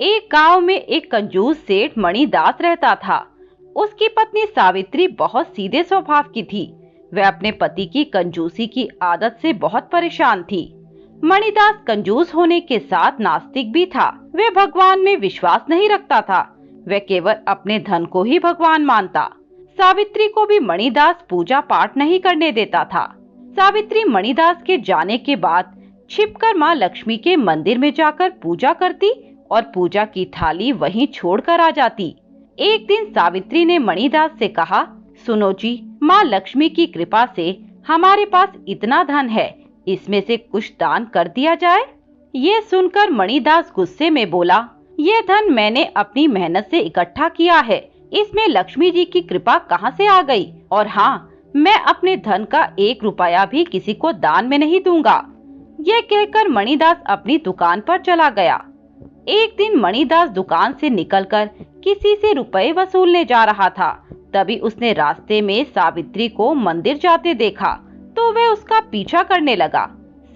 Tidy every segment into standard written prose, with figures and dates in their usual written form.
एक गांव में एक कंजूस सेठ मणिदास रहता था। उसकी पत्नी सावित्री बहुत सीधे स्वभाव की थी। वह अपने पति की कंजूसी की आदत से बहुत परेशान थी। मणिदास कंजूस होने के साथ नास्तिक भी था। वह भगवान में विश्वास नहीं रखता था। वह केवल अपने धन को ही भगवान मानता। सावित्री को भी मणिदास पूजा पाठ नहीं करने देता था। सावित्री मणिदास के जाने के बाद छिपकर माँ लक्ष्मी के मंदिर में जाकर पूजा करती और पूजा की थाली वहीं छोड़कर आ जाती। एक दिन सावित्री ने मणिदास से कहा, सुनो जी, माँ लक्ष्मी की कृपा से हमारे पास इतना धन है, इसमें से कुछ दान कर दिया जाए। ये सुनकर मणिदास गुस्से में बोला, ये धन मैंने अपनी मेहनत से इकट्ठा किया है, इसमें लक्ष्मी जी की कृपा कहाँ से आ गई? और हाँ, मैं अपने धन का 1 रुपया भी किसी को दान में नहीं दूंगा। यह कहकर मणिदास अपनी दुकान पर चला गया। एक दिन मणिदास दुकान से निकलकर किसी से रुपए वसूलने जा रहा था। तभी उसने रास्ते में सावित्री को मंदिर जाते देखा तो वह उसका पीछा करने लगा।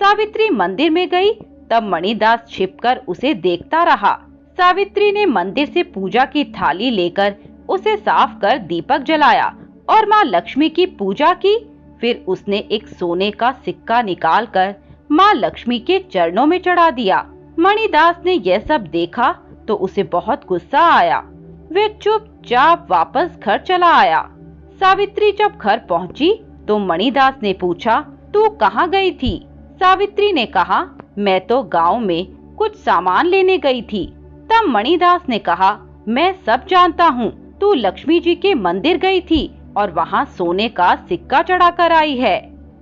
सावित्री मंदिर में गई, तब मणिदास छिपकर उसे देखता रहा। सावित्री ने मंदिर से पूजा की थाली लेकर उसे साफ कर दीपक जलाया और माँ लक्ष्मी की पूजा की। फिर उसने एक सोने का सिक्का निकालकर माँ लक्ष्मी के चरणों में चढ़ा दिया। मणिदास ने यह सब देखा तो उसे बहुत गुस्सा आया। वह चुपचाप वापस घर चला आया। सावित्री जब घर पहुंची तो मणिदास ने पूछा, तू कहाँ गई थी? सावित्री ने कहा, मैं तो गांव में कुछ सामान लेने गई थी। तब मणिदास ने कहा, मैं सब जानता हूँ, तू लक्ष्मी जी के मंदिर गई थी और वहाँ सोने का सिक्का चढ़ा कर आई है।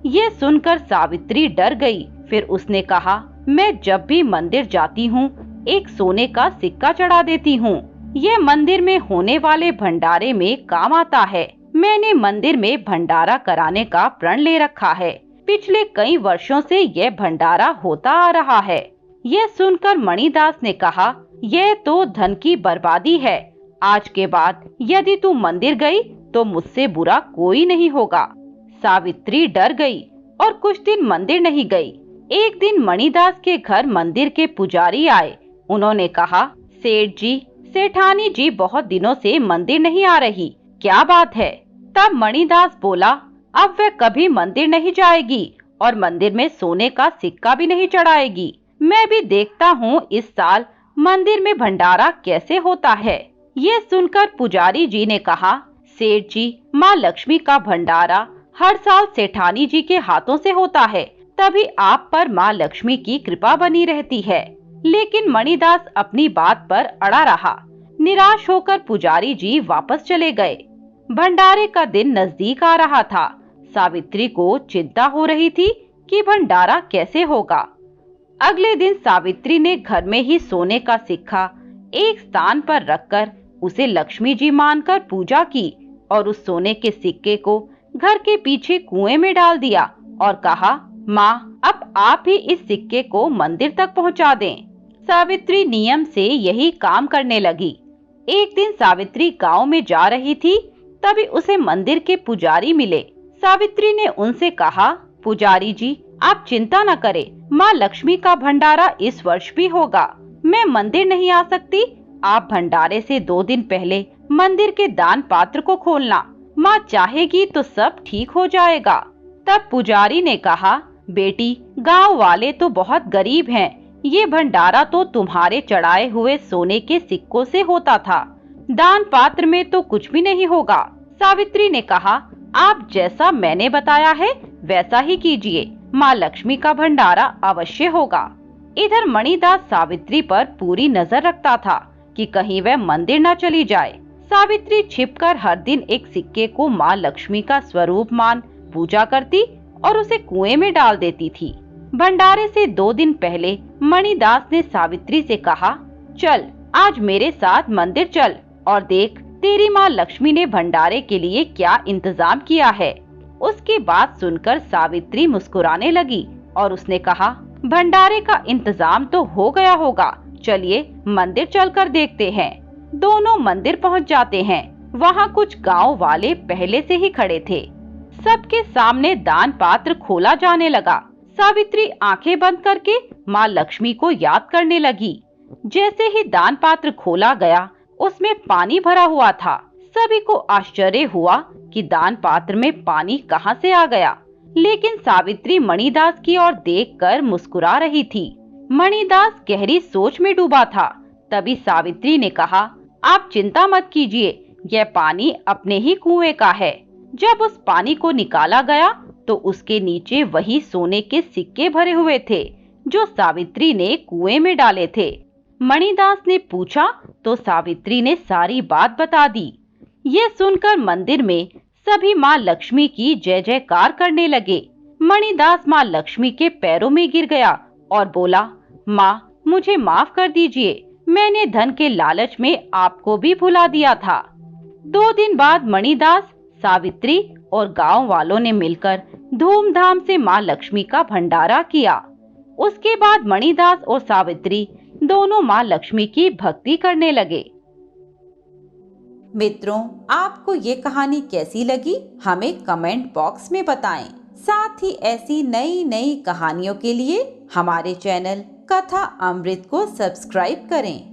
ये सुनकर सावित्री डर गई। फिर उसने कहा, मैं जब भी मंदिर जाती हूँ एक सोने का सिक्का चढ़ा देती हूँ। ये मंदिर में होने वाले भंडारे में काम आता है। मैंने मंदिर में भंडारा कराने का प्रण ले रखा है। पिछले कई वर्षों से यह भंडारा होता आ रहा है। यह सुनकर मणिदास ने कहा, यह तो धन की बर्बादी है। आज के बाद यदि तू मंदिर गई तो मुझसे बुरा कोई नहीं होगा। सावित्री डर गई और कुछ दिन मंदिर नहीं गई। एक दिन मणिदास के घर मंदिर के पुजारी आए। उन्होंने कहा, सेठ जी, सेठानी जी बहुत दिनों से मंदिर नहीं आ रही, क्या बात है? तब मणिदास बोला, अब वह कभी मंदिर नहीं जाएगी और मंदिर में सोने का सिक्का भी नहीं चढ़ाएगी। मैं भी देखता हूँ इस साल मंदिर में भंडारा कैसे होता है। ये सुनकर पुजारी जी ने कहा, सेठ जी, माँ लक्ष्मी का भंडारा हर साल सेठानी जी के हाथों से होता है, तभी आप पर माँ लक्ष्मी की कृपा बनी रहती है। लेकिन मणिदास अपनी बात पर अड़ा रहा। निराश होकर पुजारी जी वापस चले गए। भंडारे का दिन नजदीक आ रहा था। सावित्री को चिंता हो रही थी कि भंडारा कैसे होगा। अगले दिन सावित्री ने घर में ही सोने का सिक्का एक स्थान पर रखकर उसे लक्ष्मी जी मानकर पूजा की और उस सोने के सिक्के को घर के पीछे कुएं में डाल दिया और कहा, माँ, अब आप ही इस सिक्के को मंदिर तक पहुँचा दें। सावित्री नियम से यही काम करने लगी। एक दिन सावित्री गांव में जा रही थी, तभी उसे मंदिर के पुजारी मिले। सावित्री ने उनसे कहा, पुजारी जी, आप चिंता न करें, माँ लक्ष्मी का भंडारा इस वर्ष भी होगा। मैं मंदिर नहीं आ सकती, आप भंडारे से 2 दिन पहले मंदिर के दान पात्र को खोलना, माँ चाहेगी तो सब ठीक हो जाएगा। तब पुजारी ने कहा, बेटी, गांव वाले तो बहुत गरीब हैं, ये भंडारा तो तुम्हारे चढ़ाए हुए सोने के सिक्कों से होता था, दान पात्र में तो कुछ भी नहीं होगा। सावित्री ने कहा, आप जैसा मैंने बताया है वैसा ही कीजिए, माँ लक्ष्मी का भंडारा अवश्य होगा। इधर मणिदास सावित्री पर पूरी नजर रखता था कि कहीं वह मंदिर न चली जाए। सावित्री छिपकर हर दिन एक सिक्के को माँ लक्ष्मी का स्वरूप मान पूजा करती और उसे कुएं में डाल देती थी। भंडारे से 2 दिन पहले मणिदास ने सावित्री से कहा, चल आज मेरे साथ मंदिर चल और देख तेरी माँ लक्ष्मी ने भंडारे के लिए क्या इंतजाम किया है। उसकी बात सुनकर सावित्री मुस्कुराने लगी और उसने कहा, भंडारे का इंतजाम तो हो गया होगा, चलिए मंदिर चलकर देखते हैं। दोनों मंदिर पहुंच जाते हैं। वहां कुछ गांव वाले पहले से ही खड़े थे। सबके सामने दान पात्र खोला जाने लगा। सावित्री आंखें बंद करके माँ लक्ष्मी को याद करने लगी। जैसे ही दान पात्र खोला गया, उसमें पानी भरा हुआ था। सभी को आश्चर्य हुआ कि दान पात्र में पानी कहां से आ गया, लेकिन सावित्री मणिदास की ओर देखकर मुस्कुरा रही थी। मणिदास गहरी सोच में डूबा था। तभी सावित्री ने कहा, आप चिंता मत कीजिए, यह पानी अपने ही कुएं का है। जब उस पानी को निकाला गया तो उसके नीचे वही सोने के सिक्के भरे हुए थे जो सावित्री ने कुएं में डाले थे। मणिदास ने पूछा तो सावित्री ने सारी बात बता दी। ये सुनकर मंदिर में सभी माँ लक्ष्मी की जय जयकार करने लगे। मणिदास माँ लक्ष्मी के पैरों में गिर गया और बोला, माँ मुझे माफ कर दीजिए, मैंने धन के लालच में आपको भी भुला दिया था। 2 दिन बाद मणिदास, सावित्री और गांव वालों ने मिलकर धूमधाम से माँ लक्ष्मी का भंडारा किया। उसके बाद मणिदास और सावित्री दोनों माँ लक्ष्मी की भक्ति करने लगे। मित्रों, आपको ये कहानी कैसी लगी हमें कमेंट बॉक्स में बताएं। साथ ही ऐसी नई नई कहानियों के लिए हमारे चैनल कथा अमृत को सब्सक्राइब करें।